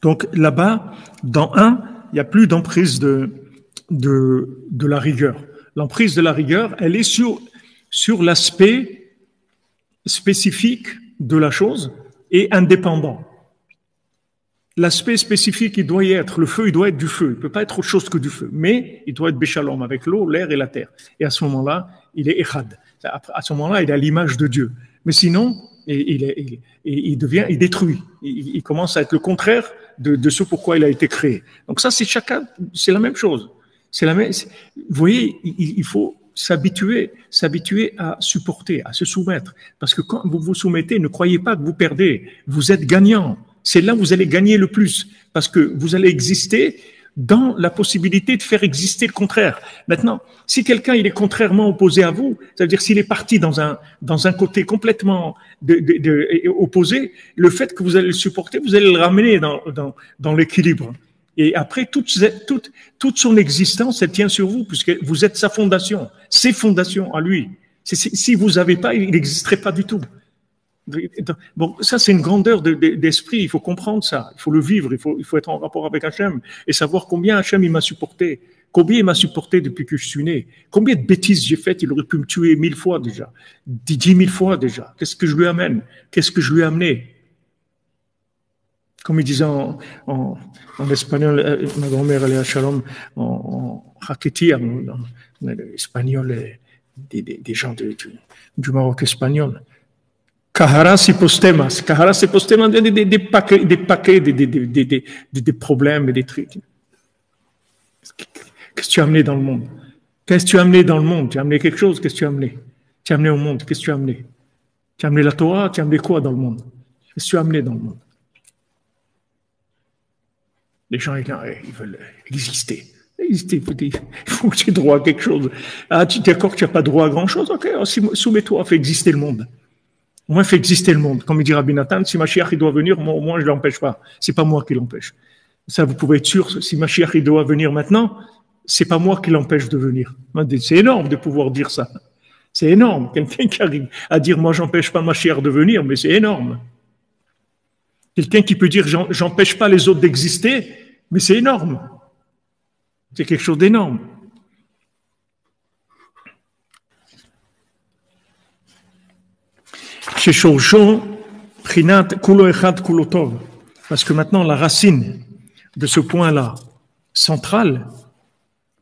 Donc là-bas, dans un, il n'y a plus d'emprise de la rigueur. L'emprise de la rigueur, elle est sur l'aspect spécifique de la chose et indépendant. L'aspect spécifique, il doit y être, le feu, il doit être du feu. Il ne peut pas être autre chose que du feu. Mais il doit être béchalom avec l'eau, l'air et la terre. Et à ce moment-là, il est echad. À ce moment-là, il est à l'image de Dieu. Mais sinon, il détruit. Il commence à être le contraire de ce pourquoi il a été créé. Donc ça, c'est la même chose. Vous voyez, il faut s'habituer à supporter, à se soumettre. Parce que quand vous vous soumettez, ne croyez pas que vous perdez. Vous êtes gagnant. C'est là où vous allez gagner le plus. Parce que vous allez exister dans la possibilité de faire exister le contraire. Maintenant, si quelqu'un il est contrairement opposé à vous, ça veut dire s'il est parti dans un côté complètement opposé, le fait que vous allez le supporter, vous allez le ramener dans l'équilibre. Et après, toute son existence, elle tient sur vous, puisque vous êtes sa fondation, ses fondations à lui. Si vous n'avez pas, il n'existerait pas du tout. Bon, ça c'est une grandeur d'esprit, il faut comprendre ça, il faut le vivre, il faut être en rapport avec Hachem et savoir combien Hachem il m'a supporté, combien il m'a supporté depuis que je suis né, combien de bêtises j'ai faites, il aurait pu me tuer 1000 fois déjà, 10 000 fois déjà, qu'est-ce que je lui amène, qu'est-ce que je lui ai amené. Comme il disait en espagnol, ma grand-mère Léa Shalom, en Haketi, en espagnol, des gens du Maroc espagnol. Caharas y postemas, des paquets, des problèmes et des trucs. Qu'est-ce que tu as amené dans le monde? Qu'est-ce que tu as amené dans le monde? Tu as amené quelque chose? Qu'est-ce que tu as amené? Tu as amené au monde? Qu'est-ce que tu as amené? Tu as amené la Torah? Tu as amené quoi dans le monde? Qu'est-ce que tu as amené dans le monde? Les gens, ils veulent exister. Il faut que tu aies droit à quelque chose. Ah, tu es d'accord que tu n'as pas droit à grand-chose? Ok, soumets-toi, fais exister le monde. Au moins, fais exister le monde. Comme il dit Rabbi Nathan, si Mashiach il doit venir, moi, au moins, je ne l'empêche pas. C'est pas moi qui l'empêche. Ça, vous pouvez être sûr, si Mashiach il doit venir maintenant, c'est pas moi qui l'empêche de venir. C'est énorme de pouvoir dire ça. C'est énorme. Quelqu'un qui arrive à dire, moi, j'empêche pas Mashiach de venir, mais c'est énorme. Quelqu'un qui peut dire, j'empêche pas les autres d'exister, mais c'est énorme. C'est quelque chose d'énorme. Parce que maintenant, la racine de ce point-là, central,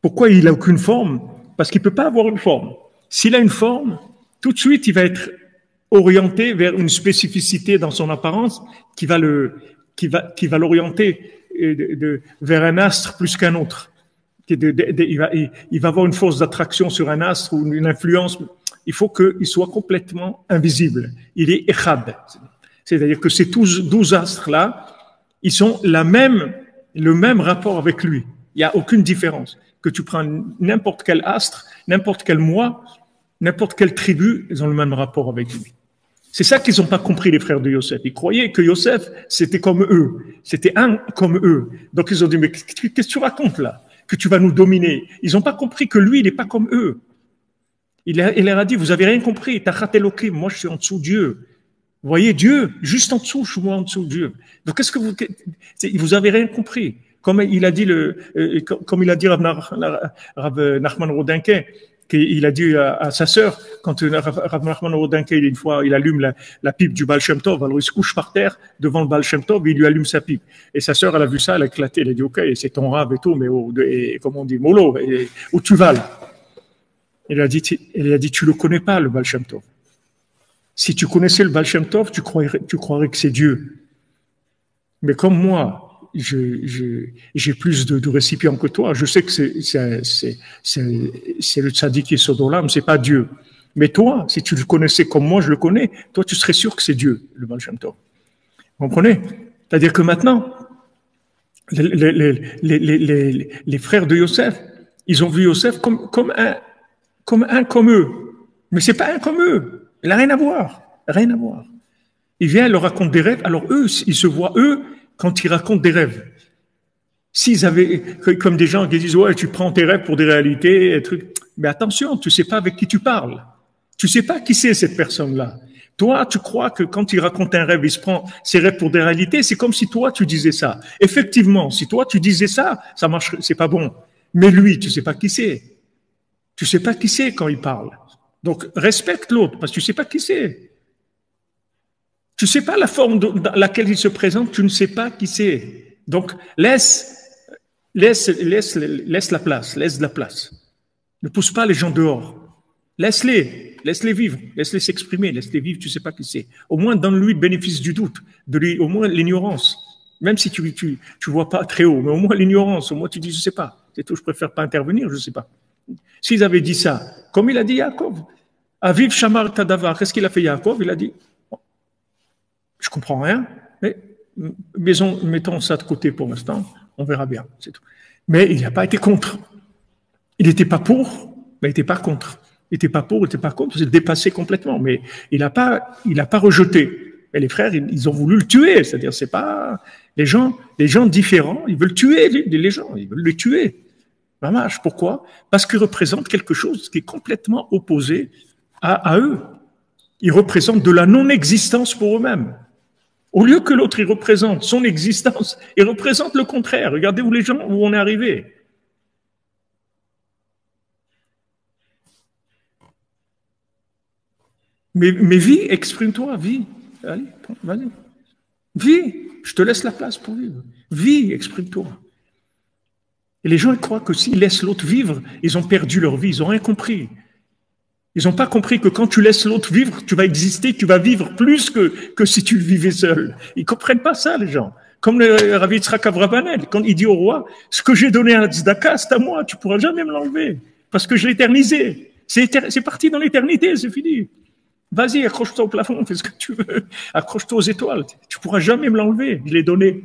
pourquoi il n'a aucune forme? Parce qu'il ne peut pas avoir une forme. S'il a une forme, tout de suite, il va être orienté vers une spécificité dans son apparence qui va l'orienter vers un astre plus qu'un autre. Il va avoir une force d'attraction sur un astre ou une influence. Il faut qu'il soit complètement invisible. Il est echad. C'est-à-dire que ces 12 astres-là, ils ont le même rapport avec lui. Il n'y a aucune différence. Que tu prends n'importe quel astre, n'importe quel mois, n'importe quelle tribu, ils ont le même rapport avec lui. C'est ça qu'ils n'ont pas compris, les frères de Yosef. Ils croyaient que Yosef, c'était comme eux. C'était un comme eux. Donc ils ont dit, mais qu'est-ce que tu racontes là? Que tu vas nous dominer. Ils n'ont pas compris que lui, il n'est pas comme eux. Il leur a dit, vous avez rien compris. Moi, je suis en dessous de Dieu. Vous voyez Dieu, juste en dessous, je suis moi en dessous de Dieu. Donc, qu'est-ce que vous avez rien compris? Comme il a dit Rav Nachman Rodinke, qu'il a dit à sa sœur, quand Rav Nachman Rodinke, une fois, il allume la pipe du Baal Shem Tov, alors il se couche par terre devant le Baal Shem Tov, et il lui allume sa pipe. Et sa sœur, elle a vu ça, elle a éclaté, elle a dit, ok, c'est ton Rav et tout, mais comme on dit, mollo, où tu vas là? Elle a dit, tu le connais pas, le Baal Shem Tov. Si tu connaissais le Baal Shem Tov, tu croirais que c'est Dieu. Mais comme moi, j'ai plus de récipients que toi, je sais que c'est le tzaddik Yesod Olam, c'est pas Dieu. Mais toi, si tu le connaissais comme moi, je le connais, toi, tu serais sûr que c'est Dieu, le Baal Shem Tov. Vous comprenez? C'est-à-dire que maintenant, les frères de Yosef, ils ont vu Yosef comme eux. Mais c'est pas un comme eux. Il n'a rien à voir. Rien à voir. Il vient, il leur raconte des rêves. Alors eux, ils se voient, eux, quand ils racontent des rêves. S'ils avaient, comme des gens qui disent, ouais, tu prends tes rêves pour des réalités, et trucs. Mais attention, tu sais pas avec qui tu parles. Tu sais pas qui c'est cette personne-là. Toi, tu crois que quand il raconte un rêve, il se prend ses rêves pour des réalités, c'est comme si toi, tu disais ça. Effectivement, si toi, tu disais ça, ça marche, c'est pas bon. Mais lui, tu sais pas qui c'est. Tu sais pas qui c'est quand il parle. Donc, respecte l'autre, parce que tu sais pas qui c'est. Tu sais pas la forme dans laquelle il se présente, tu ne sais pas qui c'est. Donc, laisse la place, laisse de la place. Ne pousse pas les gens dehors. Laisse-les vivre, laisse-les s'exprimer, laisse-les vivre, tu sais pas qui c'est. Au moins, donne-lui le bénéfice du doute, au moins l'ignorance. Même si tu vois pas très haut, mais au moins l'ignorance, au moins tu dis, je sais pas. C'est tout, je préfère pas intervenir, je sais pas. S'ils avaient dit ça, comme il a dit Yaakov, Aviv Shamar Tadavar, qu'est-ce qu'il a fait Yaakov? Il a dit, je comprends rien, mais mettons ça de côté pour l'instant, on verra bien, c'est tout. Mais il n'a pas été contre. Il n'était pas pour, mais il n'était pas contre. Il n'était pas pour, il n'était pas contre, c'est dépassé complètement, mais il n'a pas rejeté. Et les frères, ils ont voulu le tuer, c'est-à-dire, c'est pas, les gens différents, ils veulent tuer les gens, ils veulent les tuer. Mamash, pourquoi? Parce qu'ils représentent quelque chose qui est complètement opposé à eux. Ils représentent de la non-existence pour eux-mêmes. Au lieu que l'autre, il représente son existence, il représente le contraire. Regardez où les gens, où on est arrivé. Mais vis, exprime-toi, vis. Allez, vas-y. Vis, je te laisse la place pour vivre. Vis, exprime-toi. Et les gens ils croient que s'ils laissent l'autre vivre, ils ont perdu leur vie, ils n'ont rien compris. Ils n'ont pas compris que quand tu laisses l'autre vivre, tu vas exister, tu vas vivre plus que si tu vivais seul. Ils comprennent pas ça, les gens. Comme le Rav Yitzhak Abravanel, quand il dit au roi, ce que j'ai donné à Tzedaka, c'est à moi, tu pourras jamais me l'enlever, parce que je l'ai éternisé. C'est parti dans l'éternité, c'est fini. Vas-y, accroche-toi au plafond, fais ce que tu veux. Accroche-toi aux étoiles. Tu pourras jamais me l'enlever. Je l'ai donné.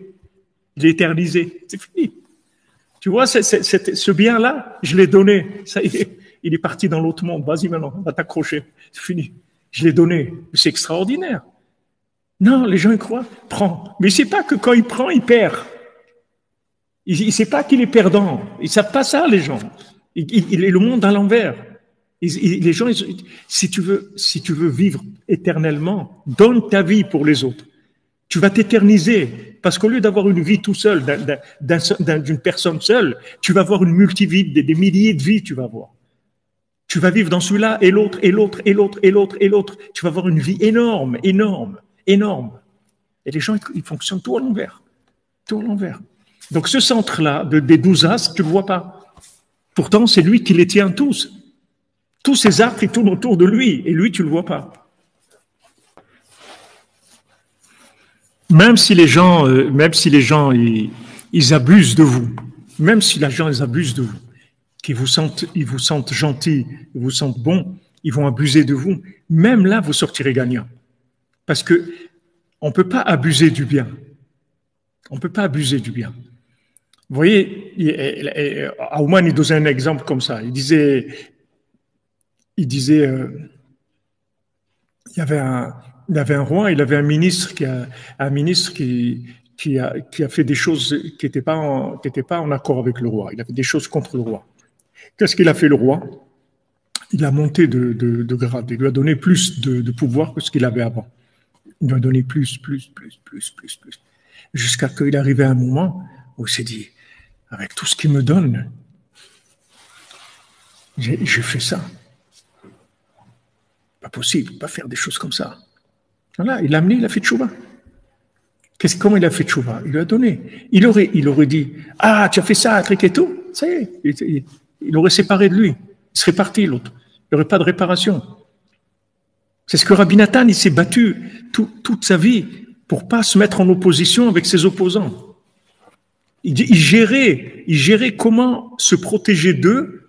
Je l'ai éternisé. C'est fini. Tu vois, ce bien-là, je l'ai donné. Ça y est, il est parti dans l'autre monde. Vas-y maintenant, on va t'accrocher. C'est fini. Je l'ai donné. C'est extraordinaire. Non, les gens, ils croient. Prends. Mais il ne sait pas que quand il prend, il perd. Il ne sait pas qu'il est perdant. Ils ne savent pas ça, les gens. Il est le monde à l'envers. Les gens, si tu veux vivre éternellement, donne ta vie pour les autres. Tu vas t'éterniser. Parce qu'au lieu d'avoir une vie tout seul, d'une personne seule, tu vas avoir une multivie, des milliers de vies, tu vas avoir. Tu vas vivre dans celui-là et l'autre, et l'autre, et l'autre, et l'autre, et l'autre. Tu vas avoir une vie énorme, énorme, énorme. Et les gens, ils fonctionnent tout à l'envers. Tout à l'envers. Donc ce centre-là, des 12 astres, tu ne le vois pas. Pourtant, c'est lui qui les tient tous. Tous ces astres, ils tournent autour de lui, et lui, tu ne le vois pas. Même si les gens, ils abusent de vous, même si les gens, ils abusent de vous, ils vous sentent gentils, ils vous sentent bons, ils vont abuser de vous, même là, vous sortirez gagnant. Parce que on peut pas abuser du bien. On peut pas abuser du bien. Vous voyez, Aouman, il donnait un exemple comme ça. Il disait, il y avait un roi, il avait un ministre qui a fait des choses qui n'étaient pas en accord avec le roi. Il a fait des choses contre le roi. Qu'est-ce qu'il a fait le roi? Il a monté de grade. Il lui a donné plus de pouvoir que ce qu'il avait avant. Il lui a donné plus. Jusqu'à qu'il arrive à un moment où il s'est dit, avec tout ce qu'il me donne, j'ai fait ça. Pas possible, pas faire des choses comme ça. Voilà, il l'a amené, il a fait tchouva. Comment il a fait tchouva? Il lui a donné. Il aurait dit, ah, tu as fait ça, un truc et tout. Ça y est, il aurait séparé de lui. Il serait parti, l'autre. Il n'y aurait pas de réparation. C'est ce que Rabbi Nathan, il s'est battu toute sa vie pour pas se mettre en opposition avec ses opposants. Il gérait comment se protéger d'eux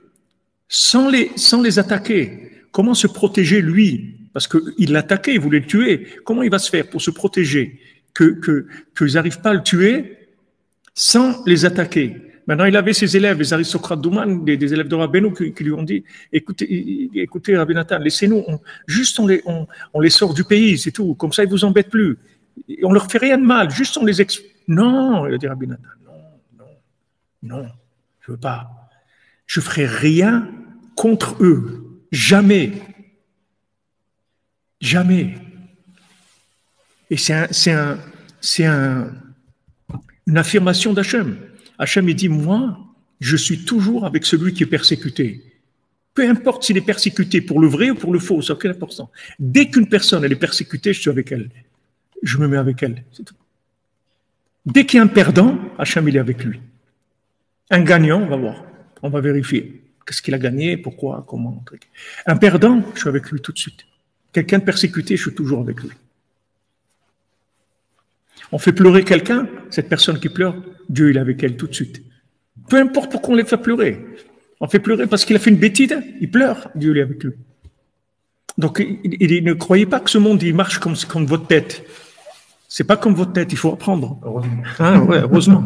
sans les attaquer. Comment se protéger lui? Parce qu'il l'attaquait, il voulait le tuer. Comment il va se faire pour se protéger? Qu'ils n'arrivent pas à le tuer sans les attaquer. Maintenant, il avait ses élèves, les aristocrates d'Ouman, des élèves de Rabbeinu, qui lui ont dit, écoutez, Rabbi Nathan, laissez-nous, on les sort du pays, c'est tout. Comme ça, ils vous embêtent plus. On leur fait rien de mal, juste on les Non, il a dit Rabbi Nathan, non, je veux pas. Je ferai rien contre eux. Jamais. Et une affirmation d'Hachem. Hachem, il dit, moi, je suis toujours avec celui qui est persécuté. Peu importe s'il est persécuté pour le vrai ou pour le faux, ça n'a aucune importance. Dès qu'une personne, elle est persécutée, je suis avec elle. Je me mets avec elle, c'est tout. Dès qu'il y a un perdant, Hachem, il est avec lui. Un gagnant, on va voir. On va vérifier. Qu'est-ce qu'il a gagné, pourquoi, comment. Un perdant, je suis avec lui tout de suite. Quelqu'un de persécuté, je suis toujours avec lui. On fait pleurer quelqu'un, cette personne qui pleure, Dieu il est avec elle tout de suite. Peu importe pourquoi on les fait pleurer. On fait pleurer parce qu'il a fait une bêtise, il pleure, Dieu il est avec lui. Donc il ne croyez pas que ce monde il marche comme votre tête. C'est pas comme votre tête, il faut apprendre. Heureusement. Ah ouais, heureusement.